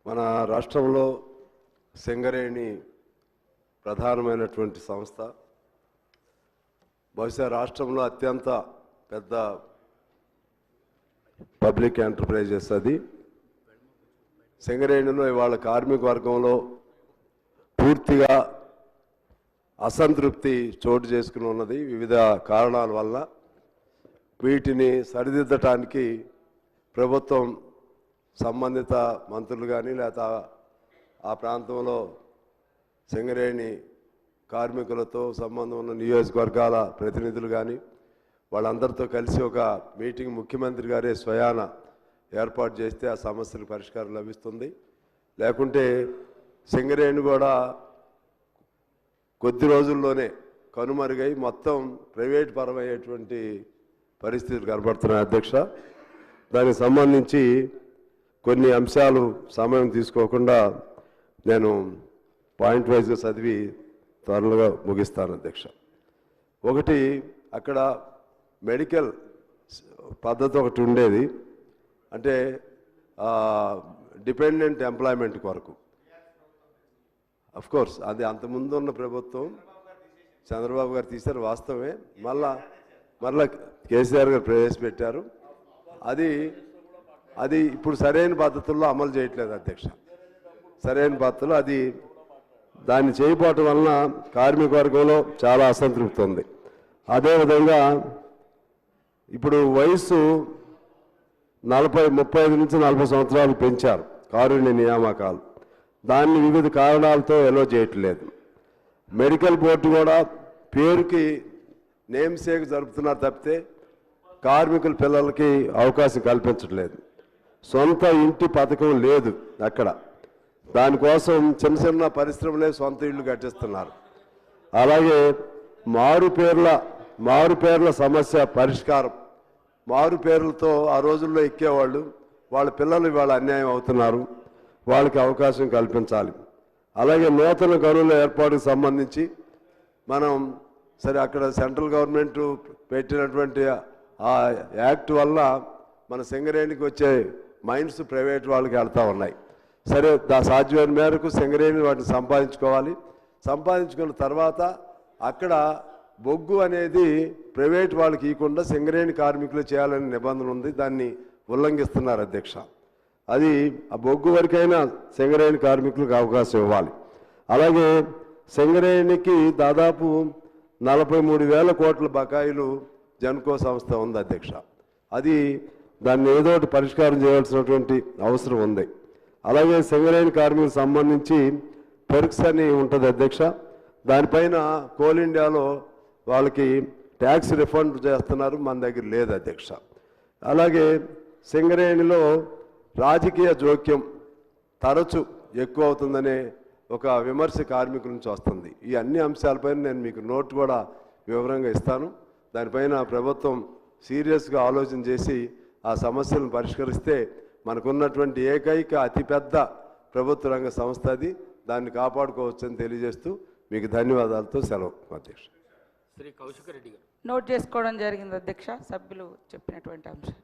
మన రాష్ట్రంలో సింగరేణి ప్రధానమైనటువంటి సంస్థ. బహుశా రాష్ట్రంలో అత్యంత పెద్ద పబ్లిక్ ఎంటర్ప్రైజెస్ అది. సింగరేణిలో ఇవాళ కార్మిక వర్గంలో పూర్తిగా అసంతృప్తి చోటు చేసుకుని ఉన్నది వివిధ కారణాల వల్ల. వీటిని సరిదిద్దటానికి ప్రభుత్వం సంబంధిత మంత్రులు కానీ లేదా ఆ ప్రాంతంలో సింగరేణి కార్మికులతో సంబంధం ఉన్న నియోజకవర్గాల ప్రతినిధులు కానీ వాళ్ళందరితో కలిసి ఒక మీటింగ్ ముఖ్యమంత్రి గారే స్వయాన ఏర్పాటు చేస్తే ఆ సమస్యలకు పరిష్కారం లభిస్తుంది. లేకుంటే సింగరేణి కూడా కొద్ది రోజుల్లోనే కనుమరుగై మొత్తం ప్రైవేట్ పరమయ్యేటువంటి పరిస్థితులు కనబడుతున్నాయి అధ్యక్ష. దానికి సంబంధించి కొన్ని అంశాలు సమయం తీసుకోకుండా నేను పాయింట్ వైజ్గా చదివి త్వరగా ముగిస్తాను అధ్యక్ష. ఒకటి, అక్కడ మెడికల్ పద్ధతి ఒకటి ఉండేది, అంటే డిపెండెంట్ ఎంప్లాయ్మెంట్ కొరకు. కోర్స్ అది అంతకుముందు ఉన్న ప్రభుత్వం చంద్రబాబు గారు తీశారు, వాస్తవమే. మళ్ళా కేసీఆర్ గారు ప్రవేశపెట్టారు. అది ఇప్పుడు సరైన పద్ధతుల్లో అమలు చేయట్లేదు అధ్యక్ష. సరైన పద్ధతులు దాన్ని చేయకపోవటం వలన కార్మిక వర్గంలో చాలా అసంతృప్తి ఉంది. అదేవిధంగా ఇప్పుడు వయసు 35 నుంచి 40 సంవత్సరాలు పెంచారు కారుణ్య నియామకాలు. దాన్ని వివిధ కారణాలతో ఎలో చేయట్లేదు. మెడికల్ బోర్డు కూడా పేరుకి నేమ్ సేక్ జరుపుతున్నారు తప్పితే కార్మికుల పిల్లలకి అవకాశం కల్పించట్లేదు. సొంత ఇంటి పథకం లేదు అక్కడ. దానికోసం చిన్న చిన్న పరిశ్రమలే సొంత ఇళ్ళు కట్టిస్తున్నారు. అలాగే మారు పేర్ల సమస్య పరిష్కారం. మారు పేర్లతో ఆ రోజుల్లో ఎక్కేవాళ్ళు, వాళ్ళ పిల్లలు ఇవాళ అన్యాయం అవుతున్నారు. వాళ్ళకి అవకాశం కల్పించాలి. అలాగే నూతన గనుల ఏర్పాటుకు సంబంధించి మనం సరే అక్కడ సెంట్రల్ గవర్నమెంట్ పెట్టినటువంటి ఆ యాక్ట్ వల్ల మన సింగరేణికి వచ్చే మైన్స్ ప్రైవేట్ వాళ్ళకి వెళ్తూ ఉన్నాయి. సరే సాధ్యమైన మేరకు సింగరేణి వాటిని సంపాదించుకోవాలి. సంపాదించుకున్న తర్వాత అక్కడ బొగ్గు అనేది ప్రైవేట్ వాళ్ళకి ఇవ్వకుండా సింగరేణి కార్మికులు చేయాలనే నిబంధన ఉంది. దాన్ని ఉల్లంఘిస్తున్నారు అధ్యక్ష. ఆ బొగ్గు వరకైనా సింగరేణి కార్మికులకు అవకాశం ఇవ్వాలి. అలాగే సింగరేణికి దాదాపు 43,000 కోట్ల బకాయిలు జెన్కో సంస్థ ఉంది అధ్యక్ష. దాన్ని ఏదో ఒకటి పరిష్కారం చేయాల్సినటువంటి అవసరం ఉంది. అలాగే సింగరేణి కార్మికులకు సంబంధించి పెర్క్స్ అని ఉంటుంది అధ్యక్ష. దానిపైన కోల్ ఇండియాలో వాళ్ళకి ట్యాక్స్ రిఫండ్ చేస్తున్నారు, మన దగ్గర లేదు అధ్యక్ష. అలాగే సింగరేణిలో రాజకీయ జోక్యం తరచు ఎక్కువ అవుతుందనే ఒక విమర్శ కార్మికుల నుంచి వస్తుంది. ఈ అన్ని అంశాలపైన నేను మీకు నోట్ కూడా వివరంగా ఇస్తాను. దానిపైన ప్రభుత్వం సీరియస్గా ఆలోచన చేసి ఆ సమస్యలను పరిష్కరిస్తే మనకున్నటువంటి ఏకైక అతిపెద్ద ప్రభుత్వ రంగ సంస్థ దాన్ని కాపాడుకోవచ్చని తెలియజేస్తూ మీకు ధన్యవాదాలతో సెలవు అధ్యక్ష. శ్రీ కౌశిక్ రెడ్డి గారు నోట్ చేసుకోవడం జరిగింది అధ్యక్ష, సభ్యులు చెప్పినటువంటి అంశం.